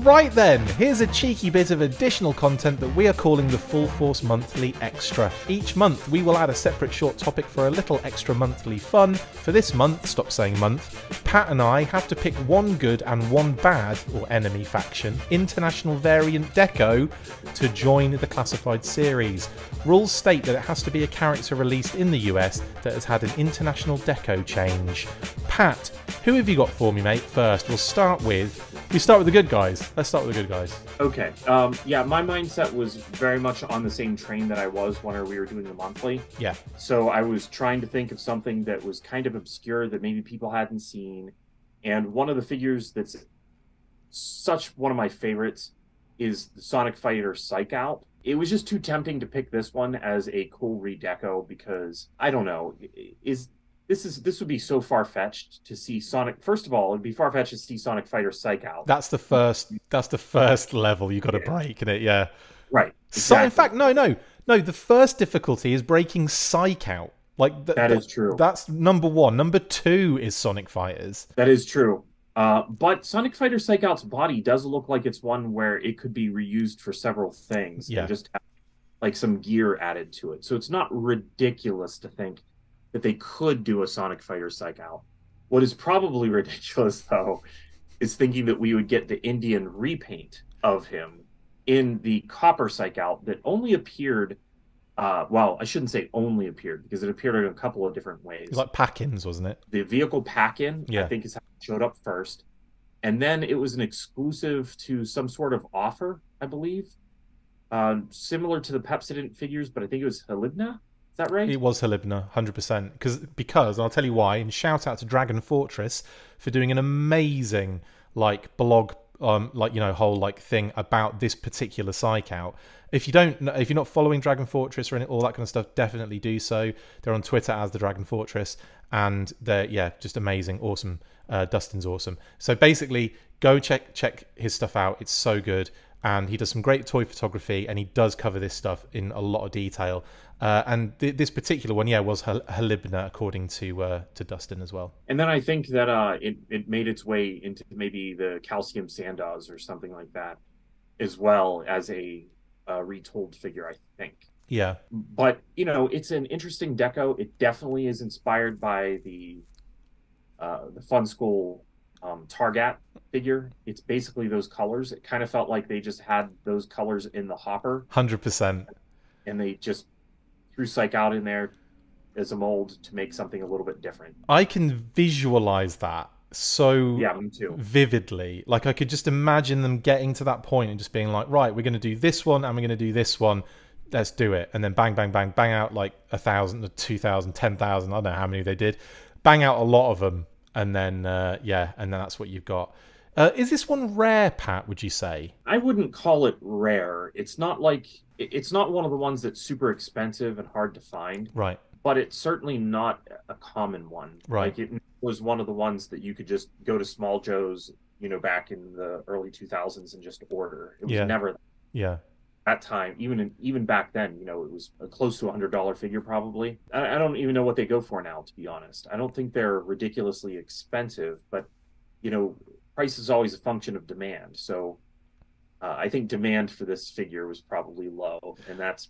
Right then, here's a cheeky bit of additional content that we are calling the Full Force Monthly Extra. Each month we will add a separate short topic for a little extra monthly fun. For this month, stop saying month, Pat and I have to pick one good and one bad, or enemy faction, international variant deco to join the classified series. Rules state that it has to be a character released in the US that has had an international deco change. Pat, who have you got for me, mate? First, we start with the good guys. Let's start with the good guys. Okay. Yeah, my mindset was very much on the same train that I was when we were doing the monthly. Yeah. So I was trying to think of something that was kind of obscure that maybe people hadn't seen. And one of the figures that's such one of my favorites is the Sonic Fighter Psych Out. It was just too tempting to pick this one as a cool redeco because, I don't know, this would be so far-fetched to see Sonic. First of all, it'd be far-fetched to see Sonic Fighter Psych Out. That's the first level you got to break in it, yeah. Right. Exactly. So in fact, no. The first difficulty is breaking Psych Out. Like that is true. That's number one. Number two is Sonic Fighters. That is true. But Sonic Fighter Psych Out's body does look like it's one where it could be reused for several things and just have like some gear added to it. So it's not ridiculous to think that they could do a Sonic Fighter Psych Out. What is probably ridiculous, though, is thinking that we would get the Indian repaint of him in the Copper Psych Out that only appeared, well, I shouldn't say only appeared, because it appeared in a couple of different ways. It was like pack-ins, wasn't it? The vehicle pack-in, I think, is how it showed up first. And then it was an exclusive to some sort of offer, I believe. Similar to the Pepsodent figures, but I think it was Halibna. Is that right? It was Halibna, 100%. Because, and I'll tell you why, and shout out to Dragon Fortress for doing an amazing, like, blog, whole, thing about this particular Psych Out. If you're not following Dragon Fortress or all that kind of stuff, definitely do so. They're on Twitter as the Dragon Fortress, and they're, just amazing, awesome. Dustin's awesome. So basically, go check his stuff out. It's so good. And he does some great toy photography, and he does cover this stuff in a lot of detail. And this particular one, was Halibna, according to Dustin as well. And then I think that it made its way into maybe the Calcium Sandoz or something like that, as well as a retold figure, I think. Yeah. But, it's an interesting deco. It definitely is inspired by the Fun School Targat figure. It's basically those colors. It kind of felt like they just had those colors in the hopper. 100%. And they just threw Psych Out in there as a mold to make something a little bit different. I can visualize that so me too. Vividly. Like, I could just imagine them getting to that point and just being like, right, we're going to do this one and we're going to do this one. Let's do it. And then bang, bang, bang, bang out like 1,000, 2,000, 10,000. I don't know how many they did. Bang out a lot of them. And then, and then that's what you've got. Is this one rare, Pat, would you say? I wouldn't call it rare. It's not one of the ones that's super expensive and hard to find. Right. But it's certainly not a common one. Right. Like, it was one of the ones that you could just go to Small Joe's, back in the early 2000s and just order. It was never that time. Even back then, it was a close to $100 figure probably. I don't even know what they go for now, to be honest. I don't think they're ridiculously expensive, but price is always a function of demand. So I think demand for this figure was probably low, and that's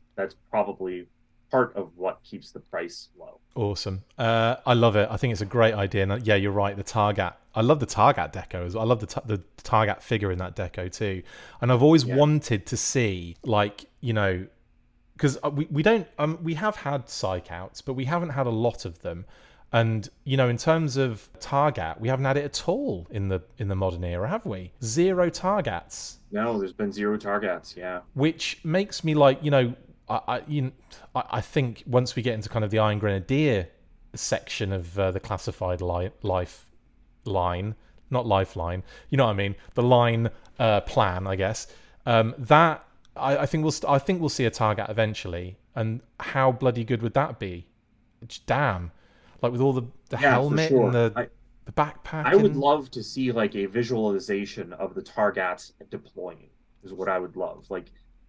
probably part of what keeps the price low. Awesome. I love it. I think it's a great idea. And yeah, you're right. The Targat. I love the Targat deco as well. I love the Targat figure in that deco too. And I've always wanted to see, like, because we don't we have had Psych Outs, but we haven't had a lot of them. And in terms of Targat, we haven't had it at all in the modern era, have we? 0 Targats. No, there's been 0 Targats. Yeah. Which makes me like, I think once we get into kind of the Iron Grenadier section of the classified life line, not lifeline, you know what I mean, the line plan, I guess. That I think we'll see a Target eventually, and how bloody good would that be? Damn, like with all the helmet and the backpack. I would love to see like a visualization of the Targats deploying. Is what I would love. Like,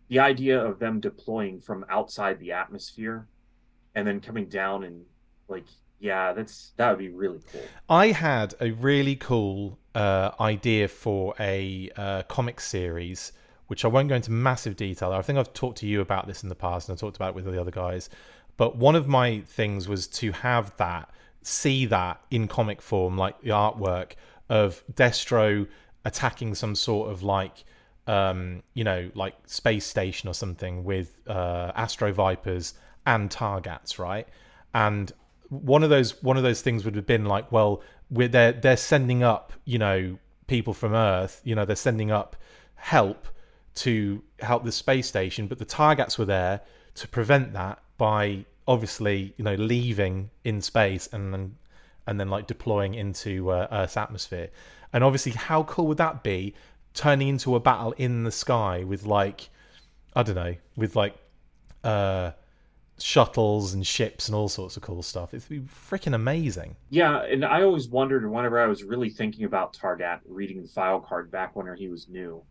the idea of them deploying from outside the atmosphere and then coming down and like, that would be really cool. I had a really cool idea for a comic series, which I won't go into massive detail. I think I've talked to you about this in the past, and I talked about it with the other guys. But one of my things was to have that, see that in comic form, like the artwork of Destro attacking some sort of like, you know, like space station or something with Astro Vipers and Targats, right? And one of those things would have been like, well, they're sending up, you know, people from Earth, you know, they're sending up help to help the space station, but the Targats were there to prevent that by obviously, you know, leaving in space and then like deploying into Earth's atmosphere. And obviously, how cool would that be, turning into a battle in the sky with like, I don't know, with like shuttles and ships and all sorts of cool stuff. It'd be freaking amazing. Yeah, and I always wondered whenever I was really thinking about Targat, reading the file card back when he was new,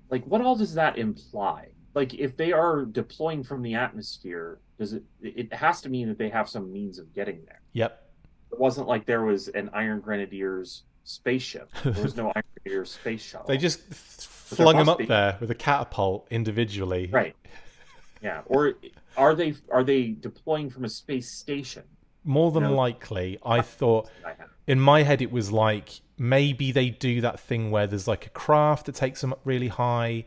like what all does that imply? Like if they are deploying from the atmosphere, does it has to mean that they have some means of getting there. Yep. It wasn't like there was an Iron Grenadiers spaceship. There was no Iron Grenadiers space shuttle. They just flung them up there with a catapult individually. Right. Yeah. Or are they deploying from a space station? More than likely, I thought in my head it was like maybe they do that thing where there's like a craft that takes them up really high,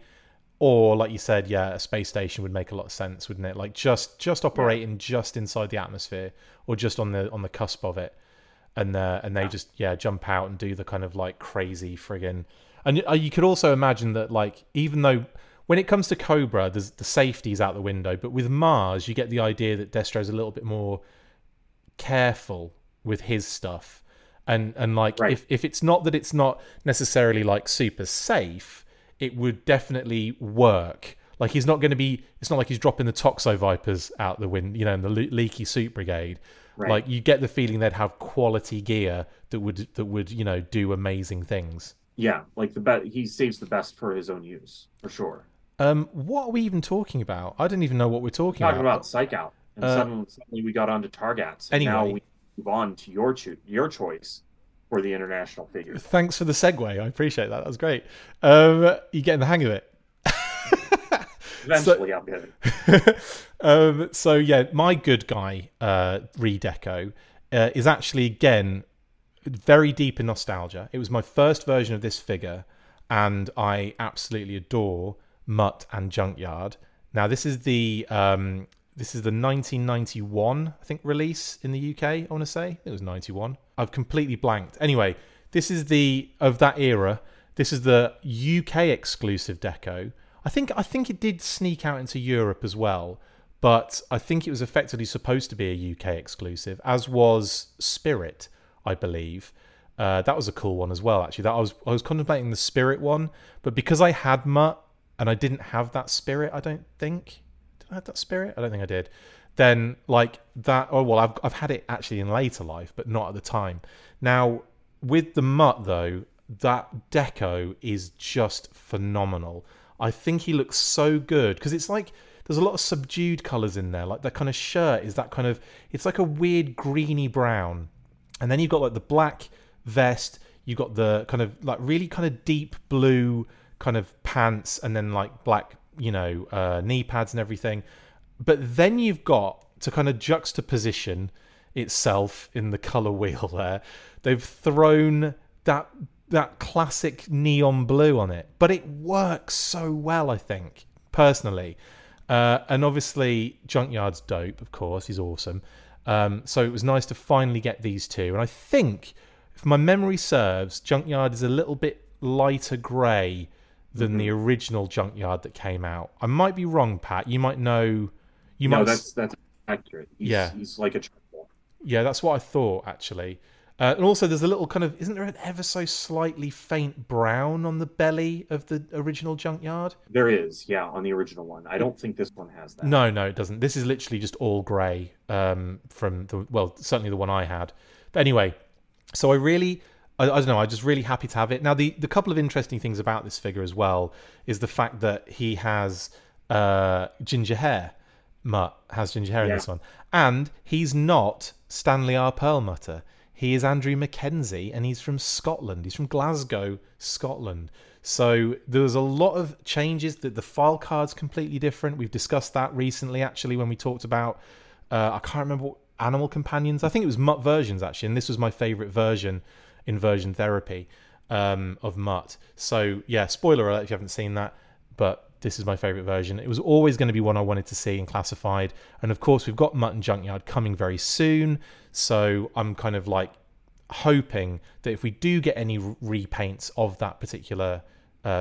or like you said, yeah, a space station would make a lot of sense, wouldn't it? Like just operating just inside the atmosphere or just on the cusp of it, and they just jump out and do the kind of like crazy friggin'. And you could also imagine that like even though when it comes to Cobra, there's the safety's out the window, but with Mars, you get the idea that Destro's a little bit more careful with his stuff, and like if it's not that it's not necessarily like super safe, it would definitely work. Like he's not going to be. It's not like he's dropping the Toxo Vipers out the window, you know, in the leaky suit brigade. Right. Like you get the feeling they'd have quality gear that would you know do amazing things. Yeah, like he saves the best for his own use for sure. What are we even talking about? I don't even know what we're talking about Psych Out. And suddenly we got onto Targats. And now we move on to your choice for the international figure. Thanks for the segue. I appreciate that. That was great. You're getting the hang of it. Eventually, I'll get it. So yeah, my good guy redeco is actually again very deep in nostalgia. It was my first version of this figure, and I absolutely adore Mutt and Junkyard. Now this is the 1991 I think release in the UK. I want to say it was 91. I've completely blanked. Anyway, this is of that era. This is the UK exclusive deco. I think it did sneak out into Europe as well, but I think it was effectively supposed to be a UK exclusive, as was Spirit, I believe. That was a cool one as well, actually. That I was contemplating the Spirit one, but because I had Mutt and I didn't have that Spirit, I don't think. Did I have that Spirit? I don't think I did. Then like that. Oh well, I've had it actually in later life, but not at the time. Now with the Mutt though, that deco is just phenomenal. I think he looks so good because it's like there's a lot of subdued colours in there. Like that kind of shirt is that kind of, it's like a weird greeny brown. And then you've got like the black vest, you've got the kind of like really kind of deep blue kind of pants, and then like black, you know, knee pads and everything. But then you've got to kind of juxtaposition itself in the colour wheel there. They've thrown that classic neon blue on it, but it works so well, I think, personally. And obviously Junkyard's dope, of course, he's awesome. So it was nice to finally get these two. And I think, if my memory serves, Junkyard is a little bit lighter grey than the original Junkyard that came out. I might be wrong, Pat. You might know. That's accurate. He's like a charcoal. Yeah, that's what I thought, actually. And also there's a little kind of, isn't there an ever so slightly faint brown on the belly of the original Junkyard? There is, yeah, on the original one. I don't think this one has that. No, it doesn't. This is literally just all grey from certainly the one I had. But anyway, so I don't know, I'm just really happy to have it. Now, the couple of interesting things about this figure as well is the fact that he has ginger hair. Mutt has ginger hair in this one. And he's not Stanley R. Perlmutter. He is Andrew Mackenzie, and he's from Scotland. He's from Glasgow, Scotland. So there's a lot of changes. That the file card's completely different. We've discussed that recently, actually, when we talked about, I can't remember what Animal Companions. I think it was Mutt versions, actually, and this was my favourite version in Version Therapy of Mutt. So yeah, spoiler alert if you haven't seen that, but this is my favourite version. It was always going to be one I wanted to see in Classified, and of course we've got Mutt and Junkyard coming very soon, so I'm kind of like hoping that if we do get any repaints of that particular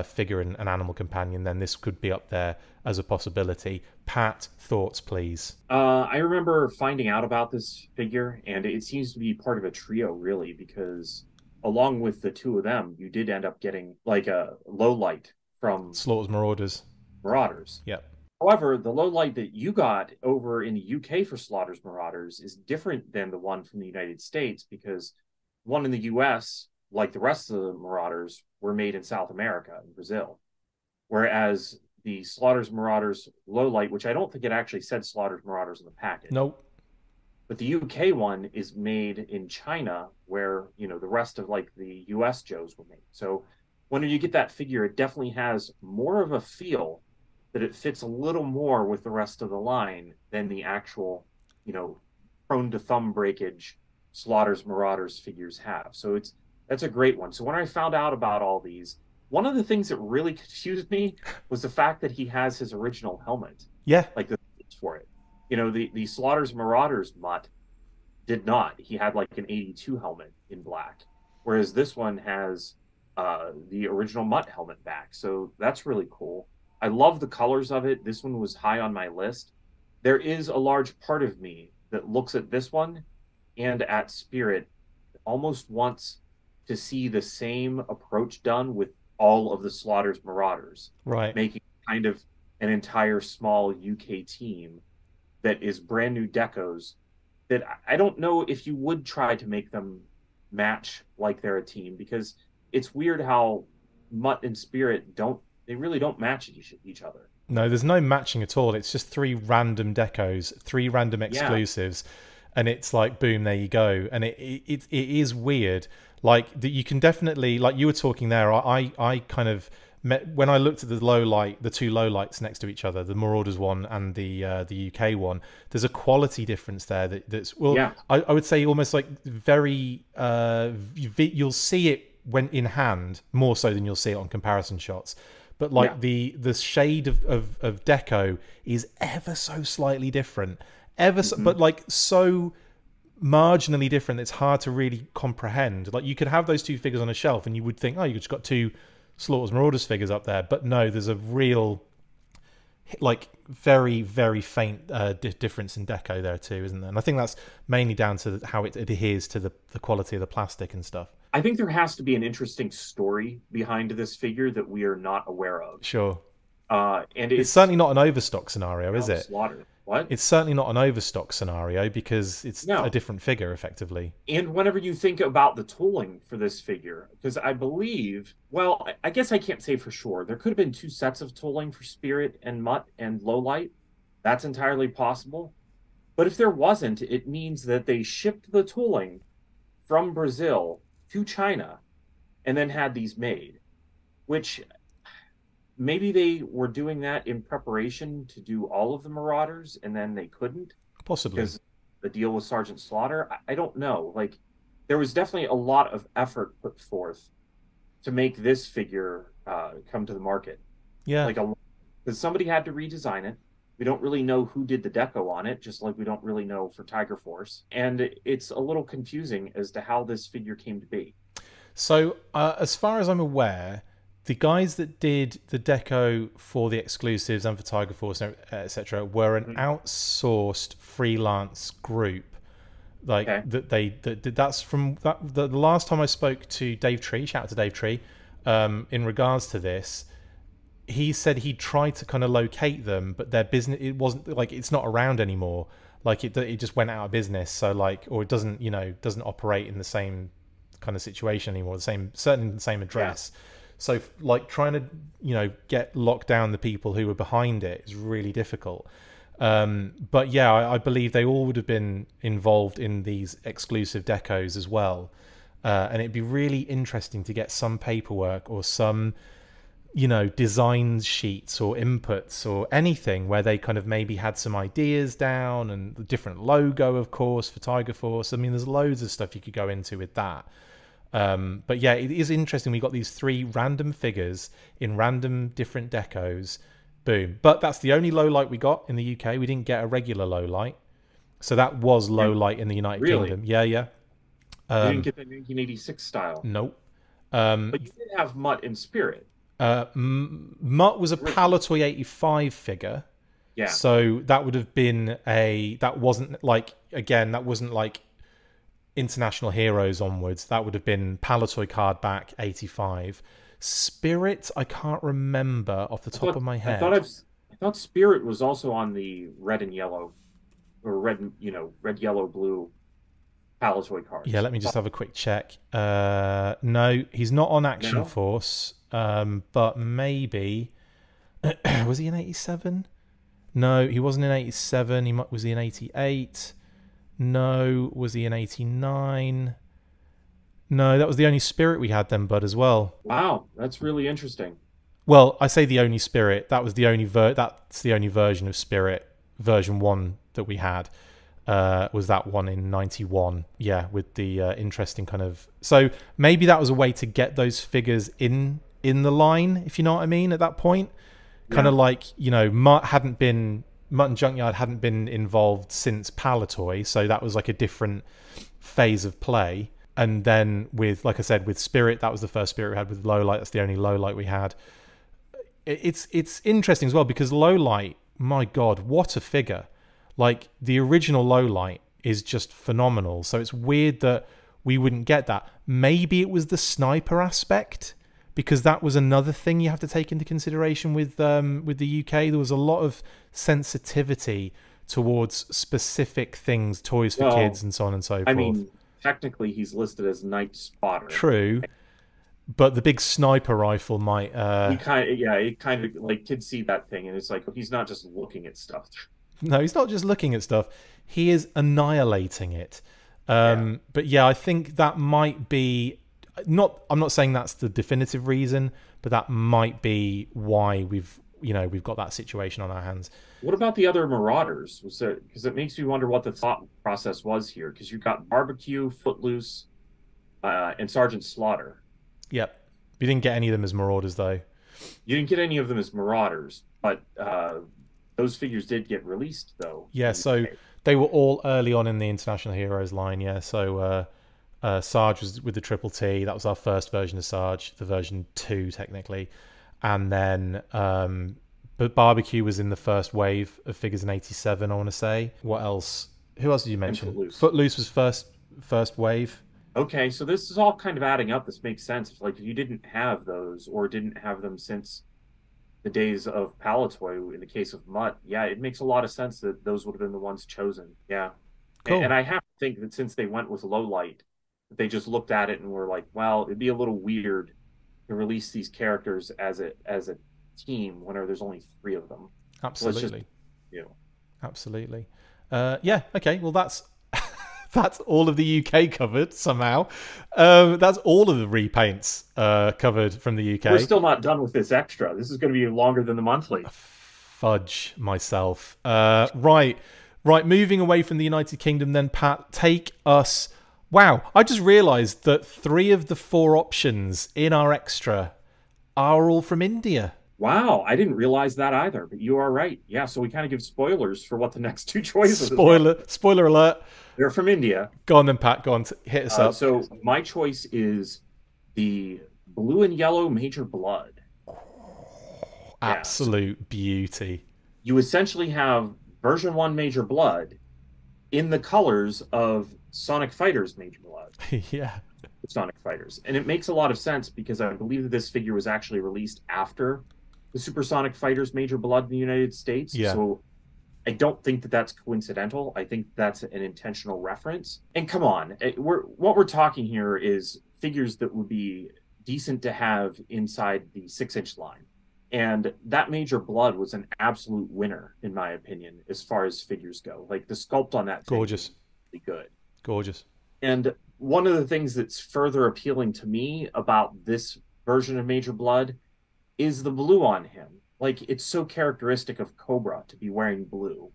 figure and Animal Companion, then this could be up there as a possibility. Pat, thoughts please? I remember finding out about this figure, and it seems to be part of a trio, really, because along with the two of them, you did end up getting like a low light from Slaughter's Marauders. Yep. However, the low light that you got over in the UK for Slaughter's Marauders is different than the one from the United States, because one in the US, like the rest of the Marauders, were made in South America, in Brazil. Whereas the Slaughter's Marauders low light, which I don't think it actually said Slaughter's Marauders in the package. Nope. But the UK one is made in China, where, you know, the rest of like the US Joes were made. So when you get that figure, it definitely has more of a feel that it fits a little more with the rest of the line than the actual, you know, prone to thumb breakage Slaughter's Marauders figures have. So that's a great one. So when I found out about all these, one of the things that really confused me was the fact that he has his original helmet. Yeah. Like the for it. You know, the Slaughter's Marauders Mutt did not. He had like an 82 helmet in black, whereas this one has the original Mutt helmet back. So that's really cool. I love the colors of it. This one was high on my list. There is a large part of me that looks at this one and at Spirit almost wants to see the same approach done with all of the Slaughter's Marauders. Right. Making kind of an entire small UK team that is brand new decos that I don't know if you would try to make them match like they're a team, because it's weird how Mutt and Spirit they really don't match each other. No, there's no matching at all. It's just 3 random decos, 3 random exclusives, and it's like, boom, there you go. And it is weird. Like, that you can definitely, like you were talking there, I kind of met, when I looked at the low light, the 2 low lights next to each other, the Marauders one and the UK one, there's a quality difference there that's, well, yeah. I would say almost like very, you'll see it when in hand more so than you'll see it on comparison shots. But like the shade of deco is ever so slightly different, but like so marginally different, it's hard to really comprehend. Like, you could have those 2 figures on a shelf and you would think, oh, you just got 2 Slaughter's Marauders figures up there, but no, there's a real, like, very, very faint difference in deco there too, isn't there? And I think that's mainly down to how it adheres to the quality of the plastic and stuff. I think there has to be an interesting story behind this figure that we are not aware of. Sure. And it's certainly not an overstock scenario, is it? Slaughter. What? It's certainly not an overstock scenario, because it's a different figure, effectively. And whenever you think about the tooling for this figure, because I believe, well, I guess I can't say for sure. There could have been 2 sets of tooling for Spirit and Mutt and Lowlight. That's entirely possible. But if there wasn't, it means that they shipped the tooling from Brazil to China and then had these made, which maybe they were doing that in preparation to do all of the Marauders and then they couldn't. Possibly. Because the deal with Sergeant Slaughter. I don't know. Like, there was definitely a lot of effort put forth to make this figure come to the market. Yeah. Like, because somebody had to redesign it. We don't really know who did the deco on it, just like we don't really know for Tiger Force. And it's a little confusing as to how this figure came to be. So, as far as I'm aware, the guys that did the deco for the exclusives and for Tiger Force, etc., were an outsourced freelance group. Like, that's from that. The last time I spoke to Dave Tree, shout out to Dave Tree, in regards to this, he said he tried to kind of locate them, but their business, it wasn't like, it's not around anymore. Like, it just went out of business. So like, or it doesn't operate in the same kind of situation anymore. Certainly the same address. Yeah. So like, trying to get locked down the people who were behind it is really difficult. But yeah, I believe they all would have been involved in these exclusive decos as well. And it'd be really interesting to get some paperwork or some, design sheets or inputs or anything where they kind of maybe had some ideas down, and the different logo, of course, for Tiger Force. I mean, there's loads of stuff you could go into with that. But yeah, it is interesting. We got these 3 random figures in random different decos. Boom. But that's the only low light we got in the UK. We didn't get a regular low light. So that was low light in the United Kingdom. Yeah, yeah. You didn't get the 1986 style. Nope. But you did have Mutt in Spirit. Mutt was a Palatoy 85 figure. Yeah. So that would have been that wasn't like International Heroes onwards. That would have been Palatoy card back 85. Spirit, I can't remember off the top of my head. I thought Spirit was also on the red and yellow, or red, yellow, blue Palatoy cards. Yeah, let me just have a quick check. No, he's not on Action Force. But maybe was he in 87? No, he wasn't in 87. Was he in 88? No, was he in 89? No, that was the only Spirit we had then, bud, as well. Wow, that's really interesting. Well, I say the only Spirit. That was the only that's the only version of Spirit, version 1 that we had. Was that one in 91? Yeah, with the interesting kind of. So maybe that was a way to get those figures in the line, if you know what I mean. At that point, kind of like Mutt and Junkyard hadn't been involved since Palatoy, so that was like a different phase of play. And then with, like I said, with Spirit, that was the first Spirit we had with low light. That's the only low light we had. It's interesting as well because low light, my God, what a figure! Like the original low light is just phenomenal. So it's weird that we wouldn't get that. Maybe it was the sniper aspect, because that was another thing you have to take into consideration with the UK. There was a lot of sensitivity towards specific things, toys for kids, and so on and so forth. I mean, technically, he's listed as Night Spotter. True, but the big sniper rifle might. It kind of like kids see that thing, and it's like he's not just looking at stuff. No, he's not just looking at stuff. He is annihilating it. But yeah, I think that might be. I'm not saying that's the definitive reason, but that might be why we've got that situation on our hands. What about the other Marauders? Because it makes me wonder what the thought process was here. Because you've got Barbecue, Footloose, and Sergeant Slaughter. Yep. We didn't get any of them as Marauders, though. You didn't get any of them as Marauders, but those figures did get released, though. Yeah, so they were all early on in the International Heroes line, yeah. So Sarge was with the Triple T. That was our first version of Sarge, the version 2, technically. And then but Barbecue was in the first wave of figures in 87, I want to say. What else? Who else did you mention? Footloose was first wave. Okay, so this is all kind of adding up. This makes sense. Like, if you didn't have those, or didn't have them since the days of Palatoy, in the case of Mutt, yeah, it makes a lot of sense that those would have been the ones chosen. Yeah. Cool. And I have to think that since they went with low light, they just looked at it and were like, well, it'd be a little weird to release these characters as a team whenever there's only 3 of them. Absolutely. Absolutely. Yeah, okay. Well, that's that's all of the UK covered somehow. That's all of the repaints covered from the UK. We're still not done with this extra. This is going to be longer than the monthly. Fudge myself. Right. Moving away from the United Kingdom then, Pat, take us... Wow, I just realised that 3 of the 4 options in our extra are all from India. Wow, I didn't realize that either, but you are right. Yeah, so we kind of give spoilers for what the next 2 choices are. Spoiler alert. They're from India. Go on then, Pat. Go on, hit us up. So my choice is the blue and yellow Major Blood. Absolute beauty. You essentially have version 1 Major Blood in the colors of Sonic Fighters Major Blood. Yeah. Sonic Fighters. And it makes a lot of sense because I believe that this figure was actually released after the Supersonic Fighters Major Blood in the United States. Yeah. So I don't think that that's coincidental. I think that's an intentional reference. And come on, what we're talking here is figures that would be decent to have inside the 6-inch line. And that Major Blood was an absolute winner, in my opinion, as far as figures go. Like the sculpt on that thing Gorgeous. is really good. Gorgeous. And one of the things that's further appealing to me about this version of Major Blood is the blue on him. Like it's so characteristic of Cobra to be wearing blue.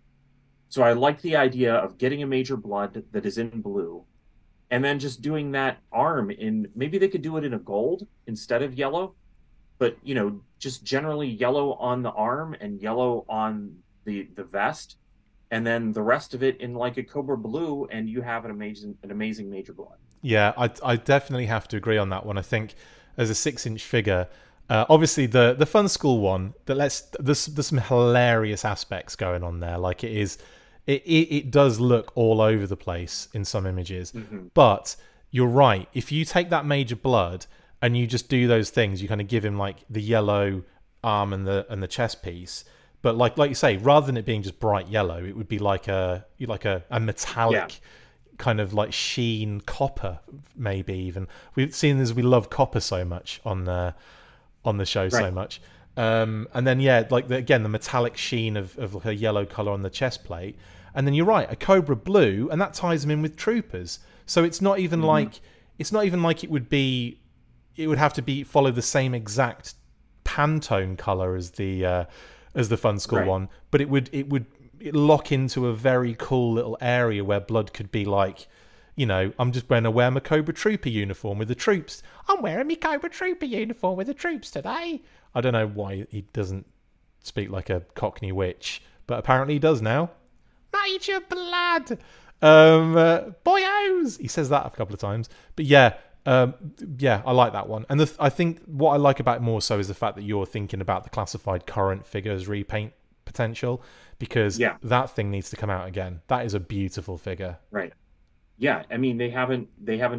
So I like the idea of getting a Major Blood that is in blue and then just doing that arm in, maybe they could do it in a gold instead of yellow, but you know, just generally yellow on the arm and yellow on the vest, and then the rest of it in like a Cobra blue, and you have an amazing Major Blood. Yeah, I definitely have to agree on that one. I think as a 6-inch figure, obviously the Fun School one, there's some hilarious aspects going on there. Like it does look all over the place in some images, but you're right. If you take that Major Blood and you just do those things, you kind of give him like the yellow arm and the chest piece. But like you say, rather than it being just bright yellow, it would be like a metallic kind of like sheen copper, maybe even. We've seen as we love copper so much on the show so much. And then again the metallic sheen of like a yellow color on the chest plate. And then you're right, a Cobra blue, and that ties them in with Troopers. So it's not even like it would have to be follow the same exact Pantone color as the Fun School one, but it would lock into a very cool little area where Blood could be like, you know, I'm just going to wear my Cobra Trooper uniform with the troops. I'm wearing my Cobra Trooper uniform with the troops today. I don't know why he doesn't speak like a Cockney witch, but apparently he does now. Major Blood, boyos. He says that a couple of times, but yeah, I like that one. And I think what I like about it more so is the fact that you're thinking about the classified current figures repaint potential, because that thing needs to come out again. That is a beautiful figure. Right. Yeah, I mean they haven't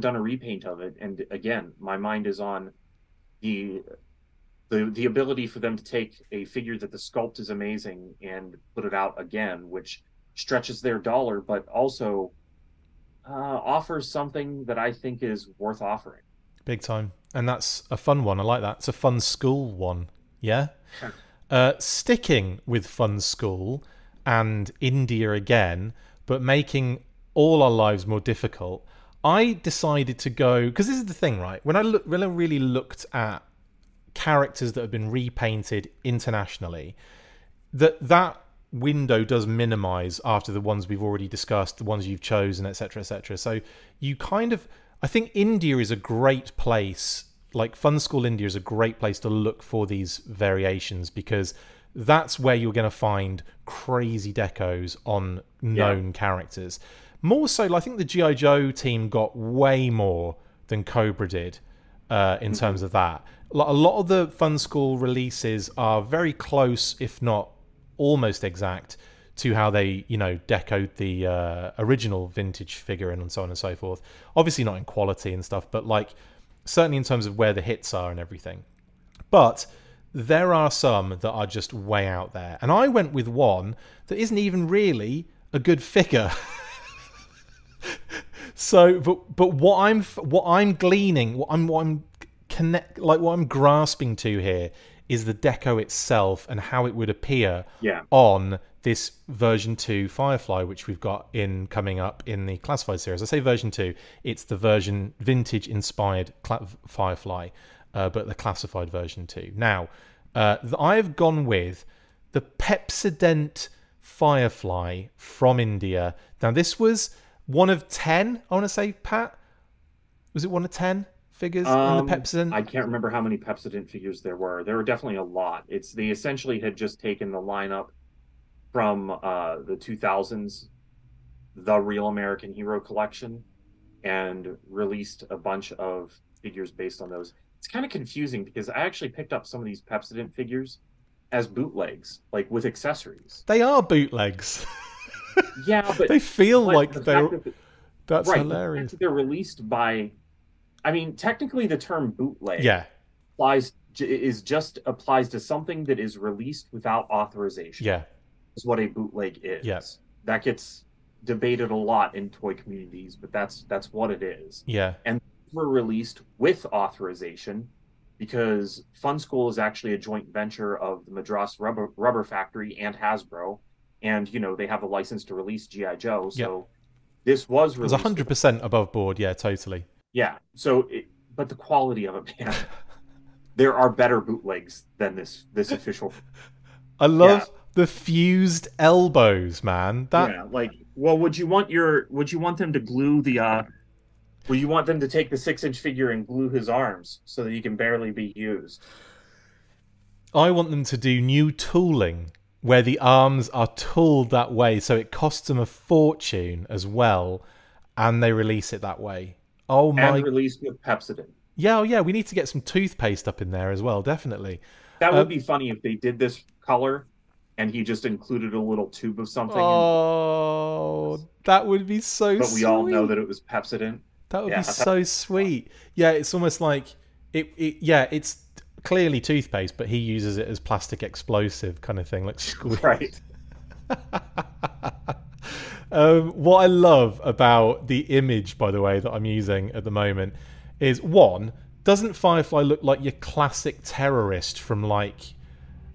done a repaint of it, and again, my mind is on the ability for them to take a figure that the sculpt is amazing and put it out again, which stretches their dollar, but also offers something that I think is worth offering. Big time. And that's a fun one. I like that. It's a Fun School one. Yeah? Sticking with Fun School and India again, but making all our lives more difficult, I decided to go... Because this is the thing, right? When I really looked at characters that have been repainted internationally, that window does minimize after the ones we've already discussed, the ones you've chosen, etc., etc. So you kind of, I think India is a great place, like Fun School India is a great place to look for these variations, because that's where you're going to find crazy decos on known characters. More so, I think the G.I. Joe team got way more than Cobra did in terms of that. A lot of the Fun School releases are very close, if not almost exact, to how they, you know, decoed the original vintage figure and so on and so forth. Obviously not in quality and stuff, but like certainly in terms of where the hits are and everything. But there are some that are just way out there, and I went with one that isn't even really a good figure. So, but what I'm gleaning, what I'm grasping to here is the deco itself and how it would appear on this version 2 Firefly, which we've got coming up in the classified series. I say version 2, it's the version vintage inspired Firefly, but the classified version 2. Now, I have gone with the Pepsodent Firefly from India. Now, this was one of 10, I want to say, Pat. Was it one of 10? Figures in the Pepsodent? I can't remember how many Pepsodent figures there were. There were definitely a lot. They essentially had just taken the lineup from the 2000s, the Real American Hero collection, and released a bunch of figures based on those. It's kind of confusing because I actually picked up some of these Pepsodent figures as bootlegs, like with accessories. They are bootlegs. Yeah, but they feel like they're... That's hilarious. They're released by... I mean, technically, the term bootleg applies to something that is released without authorization. Yeah, is what a bootleg is. Yes, that gets debated a lot in toy communities, but that's what it is. Yeah, and were released with authorization because Fun School is actually a joint venture of the Madras Rubber Factory and Hasbro, and they have a license to release GI Joe. So this was released. It was 100% above board. Yeah, totally. Yeah. So, but the quality of it, man, there are better bootlegs than this official. I love the fused elbows, man. Would you want them to glue the would you want them to take the 6-inch figure and glue his arms so that he can barely be used? I want them to do new tooling where the arms are tooled that way, so it costs them a fortune as well, and they release it that way. Oh my! And released with Pepsodent. Yeah, we need to get some toothpaste up in there as well, definitely. That would be funny if they did this color and he just included a little tube of something. Oh, that would be so sweet. But we all know that it was Pepsodent. That would be so sweet. Yeah, it's almost like it's clearly toothpaste, but he uses it as plastic explosive kind of thing, like squeeze. Right. What I love about the image, by the way, that I'm using at the moment is, one, doesn't Firefly look like your classic terrorist from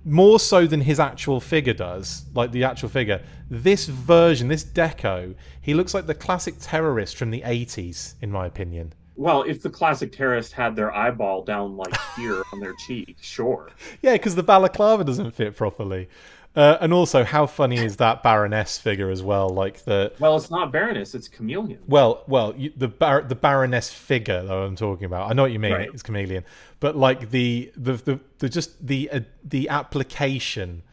more so than his actual figure does, like the actual figure. This version, this deco, he looks like the classic terrorist from the 80s, in my opinion. Well, if the classic terrorist had their eyeball down here on their cheek, sure. Yeah, because the balaclava doesn't fit properly. And also, how funny is that Baroness figure as well? Well, it's not Baroness; it's Chameleon. Well, the Baroness figure that I'm talking about. I know what you mean. Right. It's Chameleon, but the application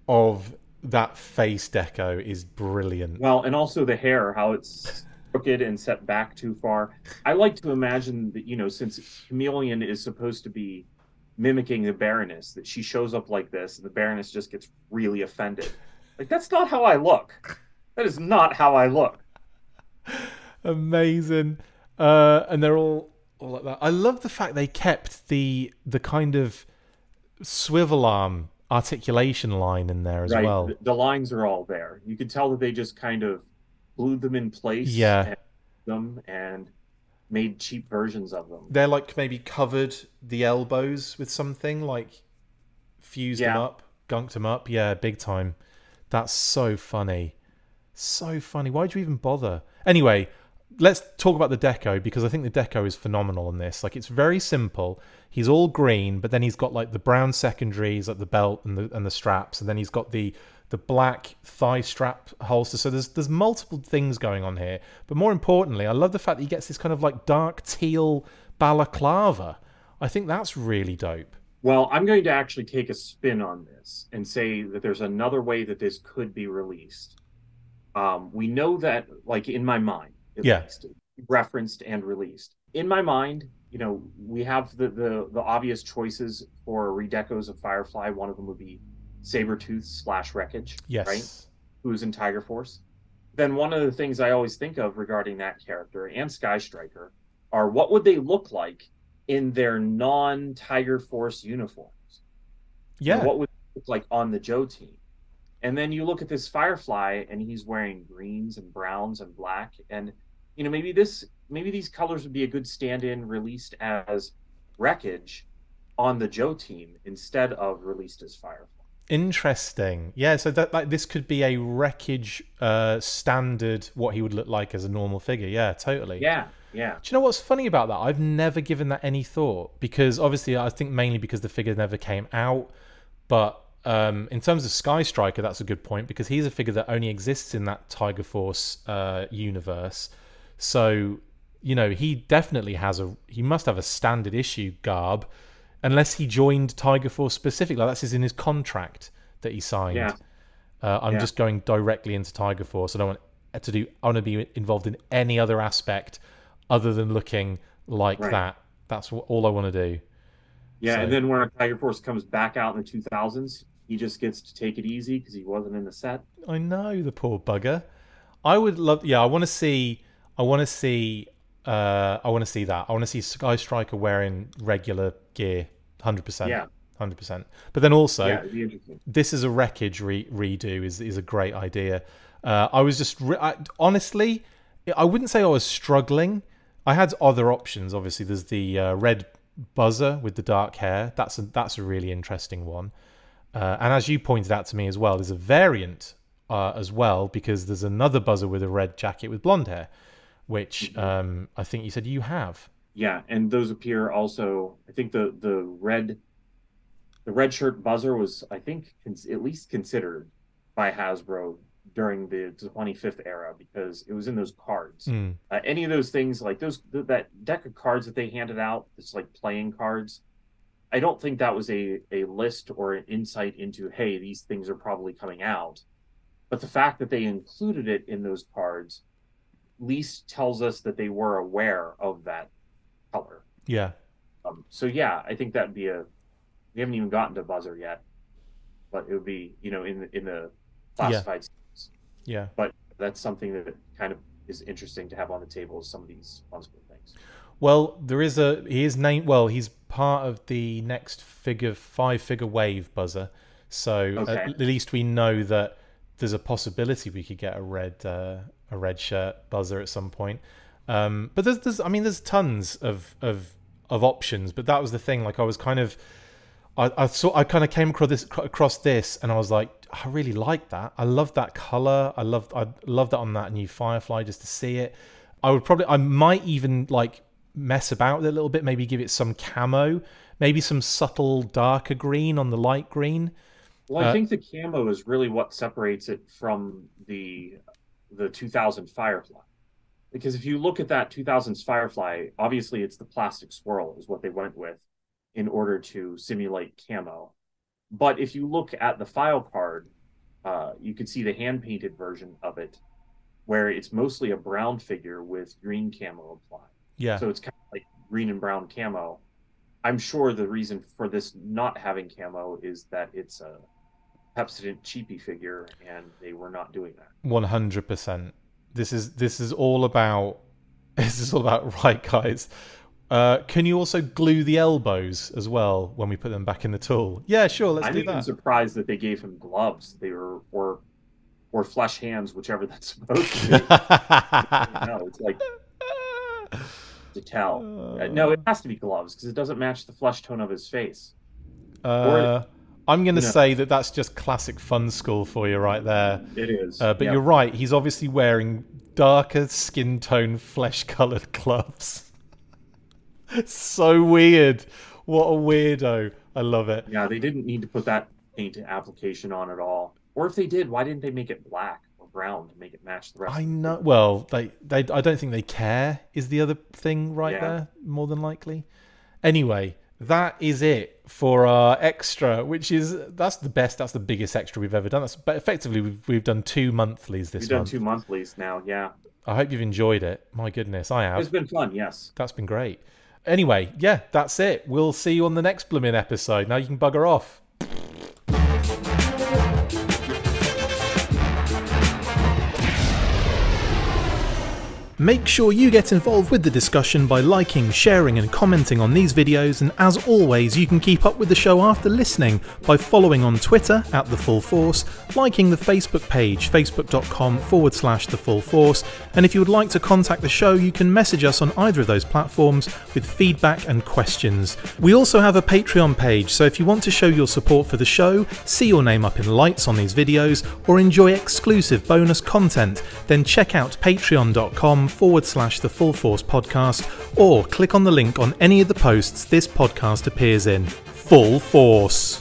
of that face deco is brilliant. Well, and also the hair, how it's crooked and set back too far. I like to imagine that since Chameleon is supposed to be mimicking the Baroness, that she shows up like this and the Baroness just gets really offended. That's not how I look. That is not how I look. Amazing. And they're all like that. I love the fact they kept the kind of swivel arm articulation line in there as well. The lines are all there. You could tell that they just kind of glued them in place. Yeah. And made cheap versions of them. They're maybe covered the elbows with something, fused them up, gunked them up. Yeah, big time. That's so funny. So funny. Why'd you even bother? Anyway, let's talk about the deco, because I think the deco is phenomenal in this. It's very simple. He's all green, but then he's got the brown secondaries, the belt and the straps, and then he's got the black thigh strap holster. So there's multiple things going on here. But more importantly, I love the fact that he gets this kind of dark teal balaclava. I think that's really dope. Well, I'm going to actually take a spin on this and say that there's another way that this could be released. We know that, in my mind, at least, referenced and released. In my mind, we have the obvious choices for redecos of Firefly. One of them would be Sabretooth / Wreckage, right? Who's in Tiger Force. Then one of the things I always think of regarding that character and Sky Striker are, what would they look like in their non-Tiger Force uniforms? Yeah. What would they look like on the Joe team? And then you look at this Firefly and he's wearing greens and browns and black, and maybe these colors would be a good stand-in released as Wreckage on the Joe team instead of released as Firefly. Interesting. Yeah, so that this could be a Wreckage standard, what he would look like as a normal figure. Yeah, totally. Yeah. Do you know what's funny about that? I've never given that any thought, because obviously I think mainly because the figure never came out. But in terms of Sky Striker, that's a good point, because he's a figure that only exists in that Tiger Force universe. So, he definitely he must have a standard issue garb, unless he joined Tiger Force specifically. That's in his contract that he signed. Yeah. I'm just going directly into Tiger Force. I want to be involved in any other aspect other than looking like that. That's all I want to do. Yeah, and then when Tiger Force comes back out in the 2000s, he just gets to take it easy because he wasn't in the set. I know, the poor bugger. I would love. Yeah, I want to see that. I want to see Sky Striker wearing regular gear, 100%. Yeah, 100%. But then also, this is a Wreckage redo is a great idea. I was just honestly, I wouldn't say I was struggling. I had other options. Obviously, there's the red buzzer with the dark hair. That's a really interesting one. And as you pointed out to me as well, there's a variant as well, because there's another buzzer with a red jacket with blonde hair, which I think you said you have. Yeah, and those appear also. I think the red shirt buzzer was, I think, at least considered by Hasbro during the 25th era, because it was in those cards. Any of those things, like that deck of cards that they handed out, it's like playing cards. I don't think that was a list or an insight into, hey, these things are probably coming out. But the fact that they included it in those cards at least tells us that they were aware of that color. Yeah. So yeah, I think that'd be we haven't even gotten to buzzer yet, but it would be, in the classified series. Yeah. But that's something that kind of is interesting to have on the table, is some of these fun school things. Well, he's part of the next 5-figure wave buzzer. So at least we know that there's a possibility we could get a red shirt buzzer at some point. But there's tons of options. But that was the thing. Like, I was kind of, I kind of came across this, and I was like, I really like that. I love that color. I love that on that new Firefly, just to see it. I might even like mess about with it a little bit. Maybe give it some camo, maybe some subtle darker green on the light green. Well, I think the camo is really what separates it from the 2000 Firefly. Because if you look at that 2000s Firefly, obviously it's the plastic swirl is what they went with in order to simulate camo. But if you look at the file card, you could see the hand-painted version of it, where it's mostly a brown figure with green camo applied. Yeah. So it's kind of like green and brown camo. I'm sure the reason for this not having camo is that it's a Pepsodent cheapy figure, and they were not doing that. 100%. This is all about right, guys. Can you also glue the elbows as well when we put them back in the tool? Yeah, sure. Let's do that. I'm surprised that they gave him gloves. They were or flesh hands, whichever that's supposed to be. No, it's like to tell. No, it has to be gloves because it doesn't match the flesh tone of his face. I'm going to say that that's just classic Fun School for you right there. It is. But you're right. He's obviously wearing darker skin tone, flesh-colored gloves. So weird. What a weirdo. I love it. Yeah, they didn't need to put that paint application on at all. Or if they did, why didn't they make it black or brown to make it match the rest? I know. Well, I don't think they care is the other thing there, more than likely. Anyway, that is it for our extra, that's the biggest extra we've ever done. But effectively, we've done 2 monthlies this month. We've done 2 monthlies now, yeah. I hope you've enjoyed it. My goodness, I have. It's been fun, yes. That's been great. Anyway, yeah, that's it. We'll see you on the next blooming episode. Now you can bugger off. Make sure you get involved with the discussion by liking, sharing and commenting on these videos, and as always you can keep up with the show after listening by following on Twitter @TheFullForce, liking the Facebook page facebook.com/TheFullForce, and if you would like to contact the show you can message us on either of those platforms with feedback and questions. We also have a Patreon page, so if you want to show your support for the show, see your name up in lights on these videos, or enjoy exclusive bonus content, then check out patreon.com/TheFullForce podcast, or click on the link on any of the posts this podcast appears in. Full Force.